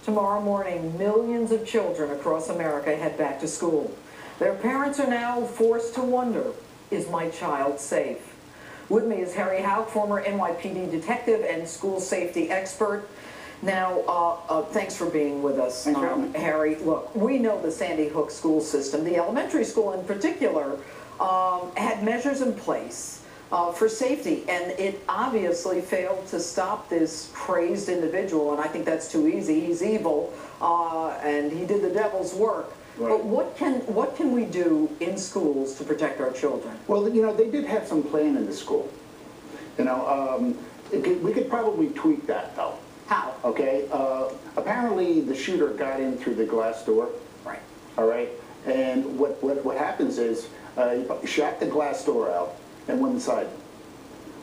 Tomorrow morning, millions of children across America head back to school. Their parents are now forced to wonder, is my child safe? With me is Harry Houck, former NYPD detective and school safety expert. Now, thanks for being with us, Harry. Look, we know the Sandy Hook school system, the elementary school in particular, had measures in place for safety, and it obviously failed to stop this crazed individual, and I think that's too easy. He's evil, and he did the devil's work. Right. But what can we do in schools to protect our children? Well, you know, they did have some plan in the school. You know, we could probably tweak that, though. How? Okay. Apparently, the shooter got in through the glass door. Right. All right. And what happens is he shot the glass door out and went inside.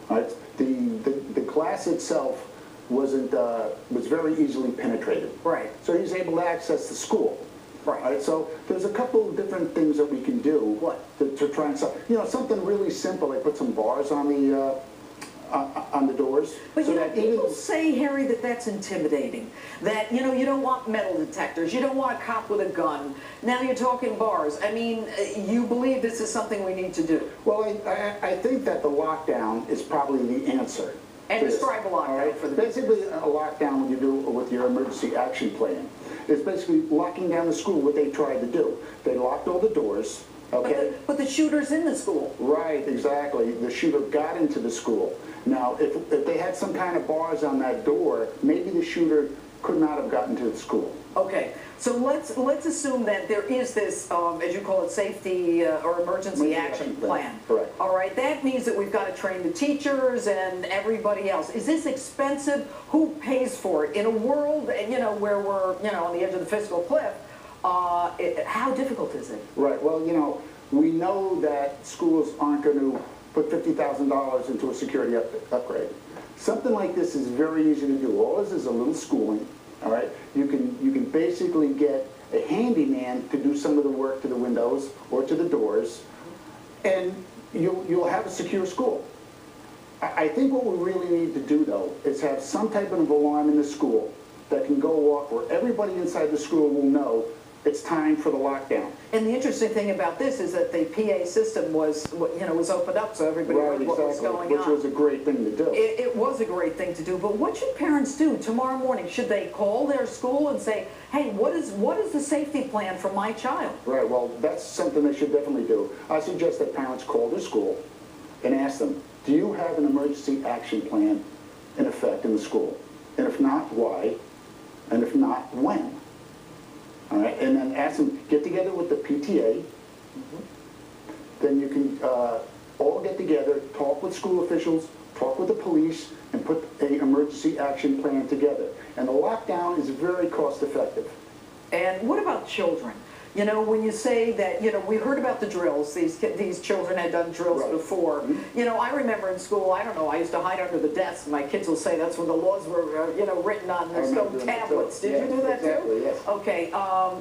All right. The glass itself was very easily penetrated. Right. So he's able to access the school. Right. All right. So there's a couple of different things that we can do. What? To try and solve. You know, something really simple. Like put some bars on the doors. But so you know, that people say, Harry, that that's intimidating. That, you know, you don't want metal detectors. You don't want a cop with a gun. Now you're talking bars. I mean, you believe this is something we need to do? Well, I think that the lockdown is probably the answer. And describe a lockdown for the basically a lockdown, when you do with your emergency action plan, is basically locking down the school. What they tried to do, they locked all the doors. Okay. But the shooter's in the school. Right, exactly. The shooter got into the school. Now, if they had some kind of bars on that door, maybe the shooter could not have gotten to the school. Okay, so let's assume that there is this, as you call it, safety or emergency action plan. Correct. All right, that means that we've got to train the teachers and everybody else. Is this expensive? Who pays for it? In a world, you know, where we're, you know, on the edge of the fiscal cliff, how difficult is it? Right. Well, you know, we know that schools aren't going to put $50,000 into a security upgrade. Something like this is very easy to do. All this is a little schooling. All right. You can basically get a handyman to do some of the work to the windows or to the doors, and you'll have a secure school. I think what we really need to do, though, is have some type of alarm in the school that can go off where everybody inside the school will know it's time for the lockdown. And the interesting thing about this is that the PA system was opened up so everybody knew what was going on. Which was a great thing to do. It was a great thing to do, but what should parents do tomorrow morning? Should they call their school and say, hey, what is the safety plan for my child? Right, well, that's something they should definitely do. I suggest that parents call their school and ask them, do you have an emergency action plan in effect in the school? And if not, why? And if not, when? All right, and then ask them, get together with the PTA. Then you can all get together, talk with school officials, talk with the police, and put an emergency action plan together. And the lockdown is very cost effective. And what about children? You know, when you say that, you know, we heard about the drills. These children had done drills before. You know, I remember in school, I don't know, I used to hide under the desk. My kids will say that's when the laws were, you know, written on the stone tablets. Did you do that too? Yes. Okay.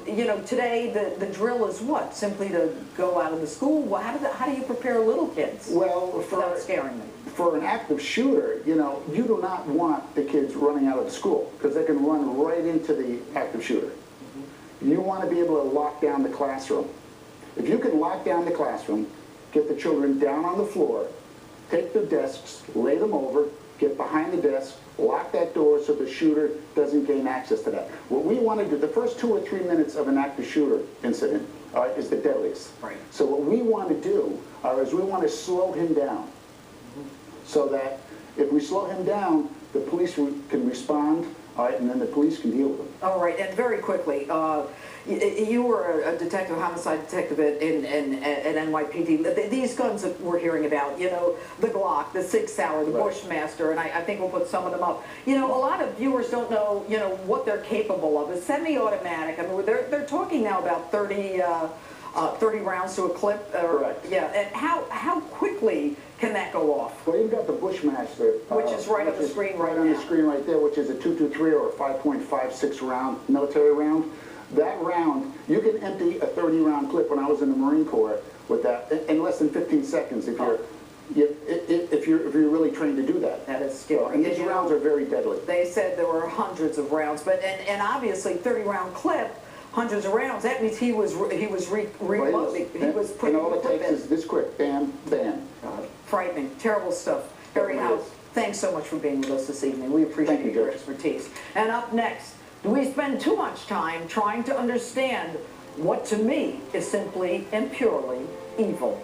You know, today the drill is what? Simply to go out of the school? Well, how do you prepare little kids? Well, without scaring them? For an active shooter, you know, you do not want the kids running out of the school because they can run right into the active shooter. You want to be able to lock down the classroom. If you can lock down the classroom, get the children down on the floor, take their desks, lay them over, get behind the desk, lock that door so the shooter doesn't gain access to that. What we want to do, the first 2 or 3 minutes of an active shooter incident is the deadliest. Right. So what we want to do is we want to slow him down so that if we slow him down, the police can respond. All right, and then the police can deal with them. All right, and very quickly, you were a detective, homicide detective at NYPD. These guns that we're hearing about, you know, the Glock, the Sig Sauer, the Bushmaster, and I think we'll put some of them up. You know, a lot of viewers don't know, you know, what they're capable of. A semi-automatic, I mean, they're talking now about 30 rounds to a clip. Correct. Yeah, and how quickly can that go off? Well, you've got the Bushmaster, which is right on the screen right now. on the screen right there, which is a .223 or a 5.56 round military round. That round, you can empty a 30-round clip. When I was in the Marine Corps with that in less than 15 seconds if you're if you're really trained to do that. That is scary. And these rounds are very deadly. They said there were hundreds of rounds, but and obviously 30-round clip, hundreds of rounds. That means he was reloading. He was putting. And all it takes is this quick, bam, bam. Frightening, terrible stuff. Harry House, thanks so much for being with us this evening. We appreciate your expertise. And up next, do we spend too much time trying to understand what to me is simply and purely evil?